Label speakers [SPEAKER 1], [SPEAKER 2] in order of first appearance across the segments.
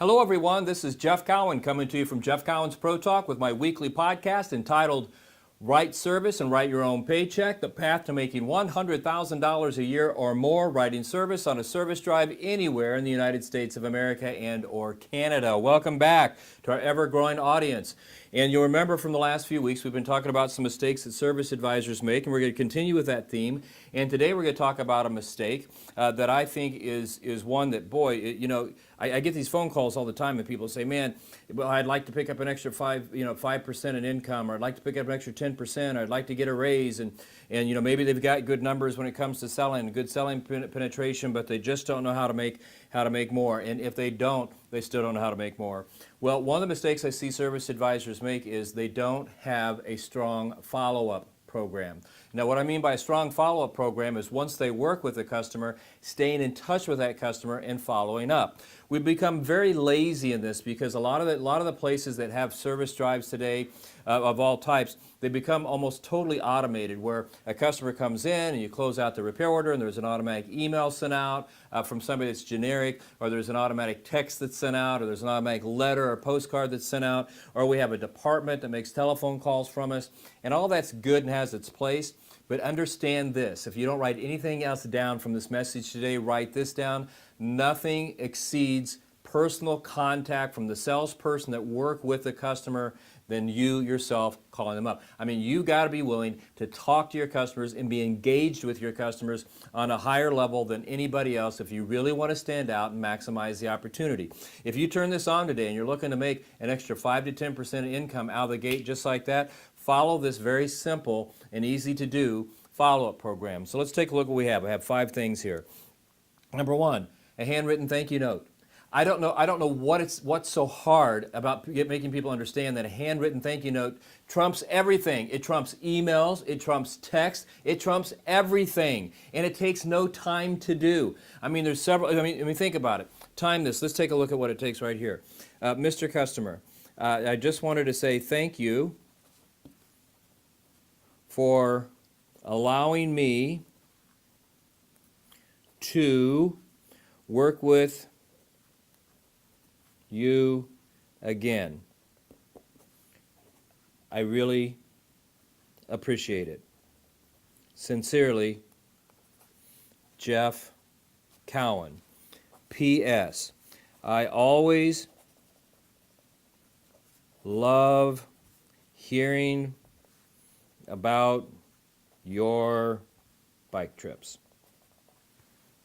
[SPEAKER 1] Hello, everyone. This is Jeff Cowan coming to you from Jeff Cowan's Pro Talk with my weekly podcast entitled Write Service and Write Your Own Paycheck, the path to making $100,000 a year or more writing service on a service drive anywhere in the United States of America and or Canada. Welcome back to our ever-growing audience. And you'll remember from the last few weeks, we've been talking about some mistakes that service advisors make, and we're going to continue with that theme. And today we're going to talk about a mistake that I think is one that, boy, I get these phone calls all the time, and people say, man, well, I'd like to pick up an extra 5% in income, or I'd like to pick up an extra 10%, or I'd like to get a raise, and maybe they've got good numbers when it comes to selling, good selling penetration, but they just don't know how to make more. And if they don't, they still don't know how to make more. Well, one of the mistakes I see service advisors make is they don't have a strong follow-up program. Now, what I mean by a strong follow-up program is once they work with the customer, staying in touch with that customer and following up. We've become very lazy in this because a lot of the places that have service drives today of all types, they become almost totally automated, where a customer comes in and you close out the repair order and there's an automatic email sent out from somebody that's generic, or there's an automatic text that's sent out, or there's an automatic letter or postcard that's sent out, or we have a department that makes telephone calls from us, and all that's good and has its place. But understand this, if you don't write anything else down from this message today, write this down. Nothing exceeds personal contact from the salesperson that work with the customer than you yourself calling them up. I mean, you got to be willing to talk to your customers and be engaged with your customers on a higher level than anybody else if you really want to stand out and maximize the opportunity. If you turn this on today and you're looking to make an extra 5 to 10% income out of the gate just like that, follow this very simple and easy to do follow-up program. So let's take a look at what we have. I have 5 things here. Number 1, a handwritten thank you note. I don't know what's so hard about making people understand that a handwritten thank you note trumps everything. It trumps emails, it trumps text, it trumps everything, and it takes no time to do. I mean, there's several. I mean, think about it. Time this. Let's take a look at what it takes right here. Mr. Customer, I just wanted to say thank you for allowing me to work with you again. I really appreciate it. Sincerely, Jeff Cowan. P.S. I always love hearing about your bike trips.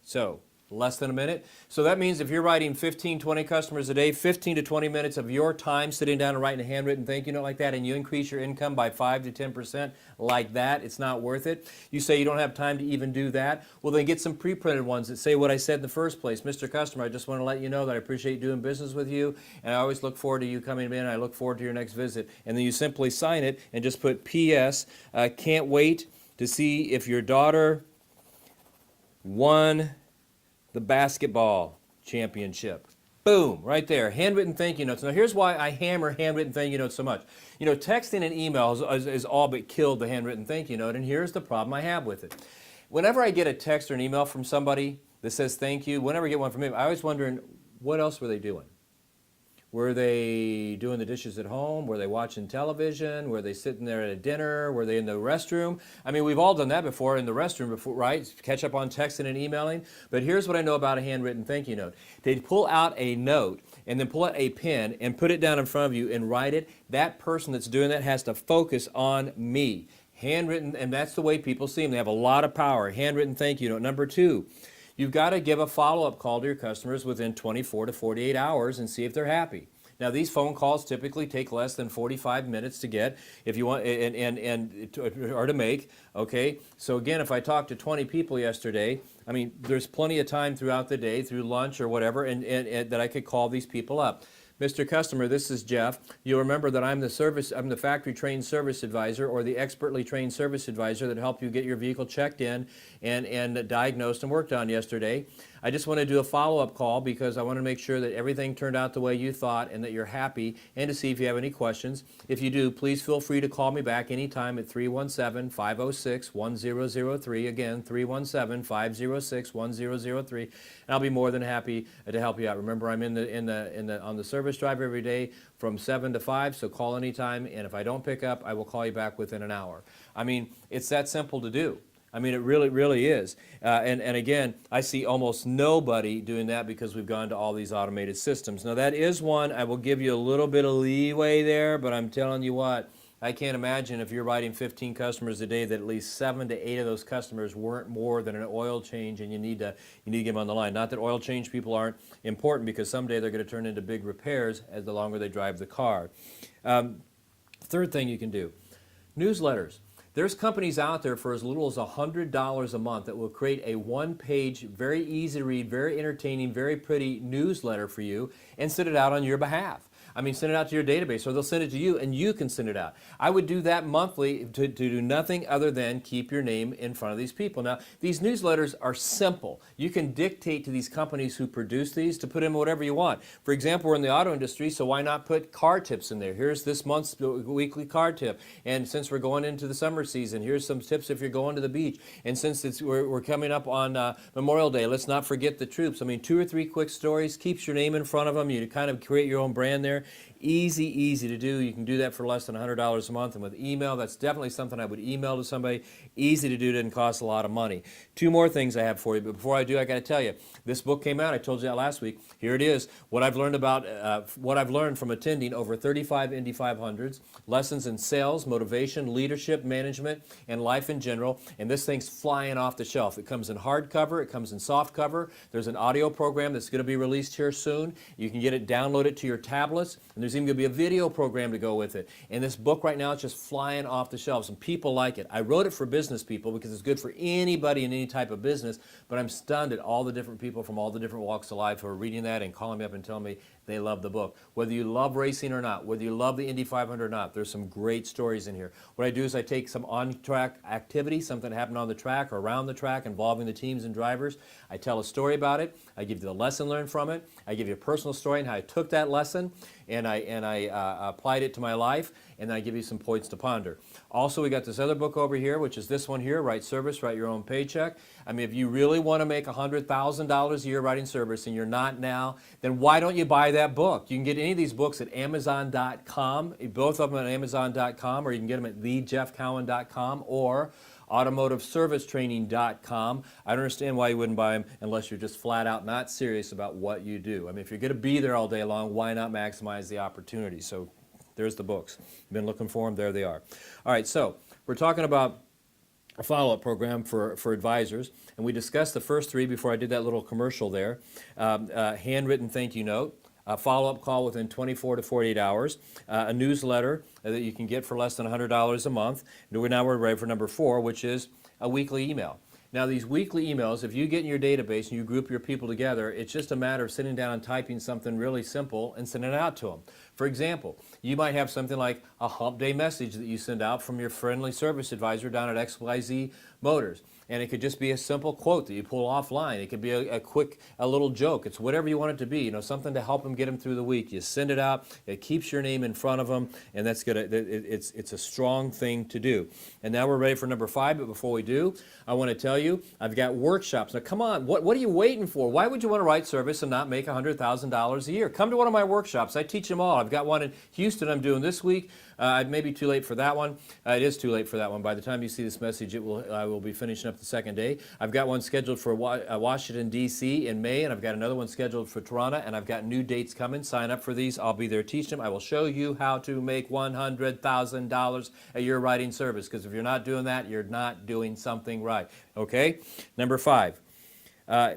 [SPEAKER 1] So, less than a minute. So that means if you're writing 15, 20 customers a day, 15 to 20 minutes of your time sitting down and writing a handwritten thank you note like that, and you increase your income by 5 to 10% like that, it's not worth it. You say you don't have time to even do that. Well, then get some pre-printed ones that say what I said in the first place. Mr. Customer, I just want to let you know that I appreciate doing business with you, and I always look forward to you coming in, and I look forward to your next visit. And then you simply sign it and just put P.S. Can't wait to see if your daughter won the basketball championship. Boom, right there. Handwritten thank you notes. Now here's why I hammer handwritten thank you notes so much. Texting and email has all but killed the handwritten thank you note, and here's the problem I have with it. Whenever I get a text or an email from somebody that says thank you, whenever I get one from them, I always wondering, what else were they doing? Were they doing the dishes at home? Were they watching television? Were they sitting there at a dinner? Were they in the restroom? I mean, we've all done that before in the restroom, before, right? Catch up on texting and emailing. But here's what I know about a handwritten thank you note. They pull out a note and then pull out a pen and put it down in front of you and write it. That person that's doing that has to focus on me. Handwritten, and that's the way people see them. They have a lot of power. Handwritten thank you note. Number 2. You've got to give a follow-up call to your customers within 24 to 48 hours and see if they're happy. Now, these phone calls typically take less than 45 minutes to get, if you want, or to make. Okay. So again, if I talked to 20 people yesterday, I mean, there's plenty of time throughout the day, through lunch or whatever, and that I could call these people up. Mr. Customer, this is Jeff. You'll remember that I'm the factory trained service advisor, or the expertly trained service advisor that helped you get your vehicle checked in and diagnosed and worked on yesterday. I just want to do a follow-up call because I want to make sure that everything turned out the way you thought and that you're happy, and to see if you have any questions. If you do, please feel free to call me back anytime at 317-506-1003. Again, 317-506-1003, and I'll be more than happy to help you out. Remember, I'm on the service drive every day from 7 to 5, so call anytime, and if I don't pick up, I will call you back within an hour. I mean, it's that simple to do. I mean, it really, really is. And again, I see almost nobody doing that because we've gone to all these automated systems. Now, that is one, I will give you a little bit of leeway there, but I'm telling you what, I can't imagine if you're writing 15 customers a day that at least 7 to 8 of those customers weren't more than an oil change, and you need to get them on the line. Not that oil change people aren't important, because someday they're going to turn into big repairs as the longer they drive the car. Third thing you can do, newsletters. There's companies out there for as little as $100 a month that will create a one-page, very easy to read, very entertaining, very pretty newsletter for you and send it out on your behalf. I mean, send it out to your database, or they'll send it to you and you can send it out. I would do that monthly to do nothing other than keep your name in front of these people. Now, these newsletters are simple. You can dictate to these companies who produce these to put in whatever you want. For example, we're in the auto industry, so why not put car tips in there? Here's this month's weekly car tip. And since we're going into the summer season, here's some tips if you're going to the beach. And since we're coming up on Memorial Day, let's not forget the troops. I mean, 2 or 3 quick stories, keeps your name in front of them. You kind of create your own brand there. Easy to do. You can do that for less than $100 a month. And with email, that's definitely something I would email to somebody. Easy to do, didn't cost a lot of money. 2 more things I have for you, but before I do, I got to tell you, this book came out. I told you that last week. Here it is. What I've learned from attending over 35 Indy 500s, lessons in sales, motivation, leadership, management, and life in general. And this thing's flying off the shelf. It comes in hardcover. It comes in soft cover. There's an audio program that's going to be released here soon. You can get it, download it to your tablets, and there's even going to be a video program to go with it. And this book right now is just flying off the shelves, and people like it. I wrote it for business people because it's good for anybody in any type of business, but I'm stunned at all the different people from all the different walks of life who are reading that and calling me up and telling me they love the book. Whether you love racing or not, whether you love the Indy 500 or not, there's some great stories in here. What I do is I take some on-track activity, something that happened on the track or around the track involving the teams and drivers. I tell a story about it. I give you the lesson learned from it. I give you a personal story on how I took that lesson and I applied it to my life, and then I give you some points to ponder. Also, we got this other book over here, which is this one here, Write Service, Write Your Own Paycheck. I mean, if you really want to make $100,000 a year writing service and you're not now, then why don't you buy that book? You can get any of these books at Amazon.com, both of them at Amazon.com, or you can get them at thejeffcowan.com or automotiveservicetraining.com. I don't understand why you wouldn't buy them unless you're just flat out not serious about what you do. I mean, if you're going to be there all day long, why not maximize the opportunity? So there's the books. Been looking for them, there they are. All right, so we're talking about a follow-up program for advisors, and we discussed the first 3 before I did that little commercial there. Handwritten thank you note, a follow-up call within 24 to 48 hours, a newsletter that you can get for less than $100 a month. Now we're ready for number 4, which is a weekly email. Now, these weekly emails, if you get in your database and you group your people together, it's just a matter of sitting down and typing something really simple and sending it out to them. For example, you might have something like a hump day message that you send out from your friendly service advisor down at XYZ Motors. And it could just be a simple quote that you pull offline. It could be a little joke. It's whatever you want it to be, you know, something to help them get them through the week. You send it out, it keeps your name in front of them, and that's good. It's a strong thing to do. And now we're ready for number 5, but before we do, I want to tell you, I've got workshops. Now come on, what are you waiting for? Why would you want to write service and not make $100,000 a year? Come to one of my workshops. I teach them all. I've got one in Houston I'm doing this week. It may be too late for that one. It is too late for that one. By the time you see this message, I will be finishing up the second day. I've got one scheduled for Washington, D.C. in May, and I've got another one scheduled for Toronto, and I've got new dates coming. Sign up for these. I'll be there teaching them. I will show you how to make $100,000 a year writing service, because if you're not doing that, you're not doing something right. Okay? Number 5,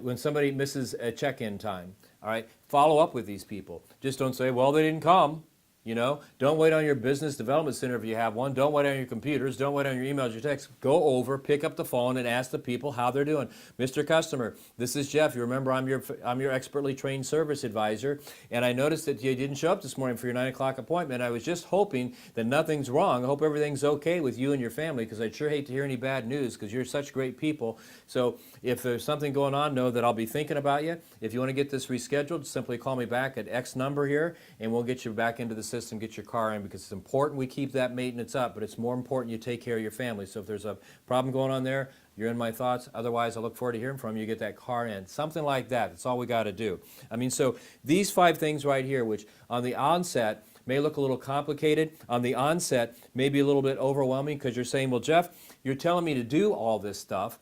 [SPEAKER 1] when somebody misses a check-in time, all right, follow up with these people. Just don't say, well, they didn't come. You know, don't wait on your business development center if you have one. Don't wait on your computers. Don't wait on your emails, your texts. Go over, pick up the phone, and ask the people how they're doing. Mr. Customer, this is Jeff. You remember I'm your expertly trained service advisor, and I noticed that you didn't show up this morning for your 9 o'clock appointment. I was just hoping that nothing's wrong. I hope everything's okay with you and your family, because I'd sure hate to hear any bad news, because you're such great people. So if there's something going on, know that I'll be thinking about you. If you want to get this rescheduled, simply call me back at X number here, and we'll get you back into the system, get your car in, because it's important we keep that maintenance up, but it's more important you take care of your family. So if there's a problem going on there, you're in my thoughts. Otherwise, I look forward to hearing from you. Get that car in. Something like that. That's all we got to do. I mean, so these 5 things right here, which on the onset may look a little complicated, on the onset may be a little bit overwhelming, because you're saying, well, Jeff, you're telling me to do all this stuff,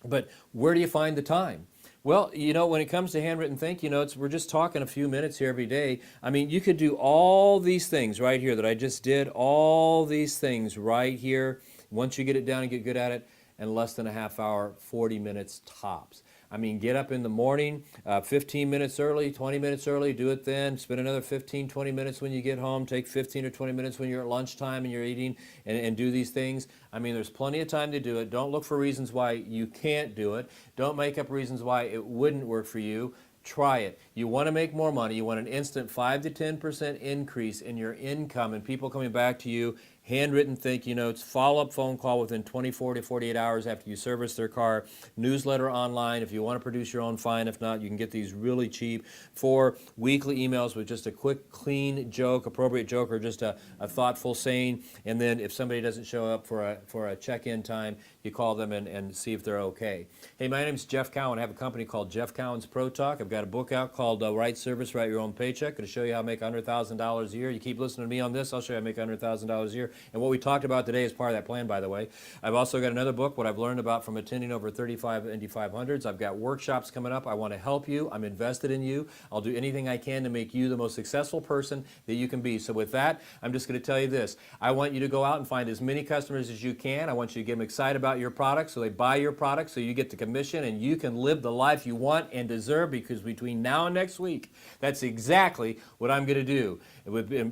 [SPEAKER 1] but where do you find the time? Well, you know, when it comes to handwritten thank you notes, we're just talking a few minutes here every day. I mean, you could do all these things right here that I just did, all these things right here, once you get it down and get good at it, in less than a half hour, 40 minutes tops. I mean, get up in the morning, 15 minutes early, 20 minutes early, do it then, spend another 15, 20 minutes when you get home, take 15 or 20 minutes when you're at lunchtime and you're eating, and do these things. I mean, there's plenty of time to do it. Don't look for reasons why you can't do it. Don't make up reasons why it wouldn't work for you. Try it. You want to make more money. You want an instant 5 to 10% increase in your income and people coming back to you. Handwritten thank you notes, follow-up phone call within 24 to 48 hours after you service their car, newsletter online. If you want to produce your own, fine. If not, you can get these really cheap. 4 weekly emails with just a quick, clean joke, appropriate joke, or just a thoughtful saying. And then if somebody doesn't show up for a check-in time, you call them and see if they're okay. Hey, my name is Jeff Cowan. I have a company called Jeff Cowan's Pro Talk. I've got a book out called Write Service, Write Your Own Paycheck. Going to show you how to make $100,000 a year. You keep listening to me on this, I'll show you how to make $100,000 a year. And what we talked about today is part of that plan, by the way. I've also got another book, what I've learned about from attending over 35 Indy 500s. I've got workshops coming up. I want to help you. I'm invested in you. I'll do anything I can to make you the most successful person that you can be. So with that, I'm just going to tell you this. I want you to go out and find as many customers as you can. I want you to get them excited about your product so they buy your product, so you get the commission and you can live the life you want and deserve, because between now and next week, that's exactly what I'm going to do.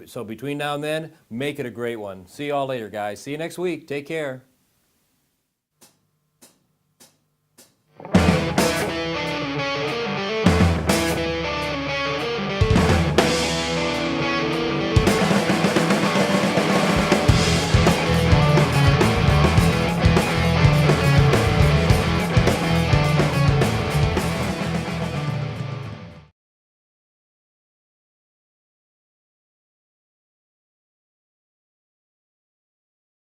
[SPEAKER 1] So between now and then, make it a great one. See you all later, guys. See you next week. Take care.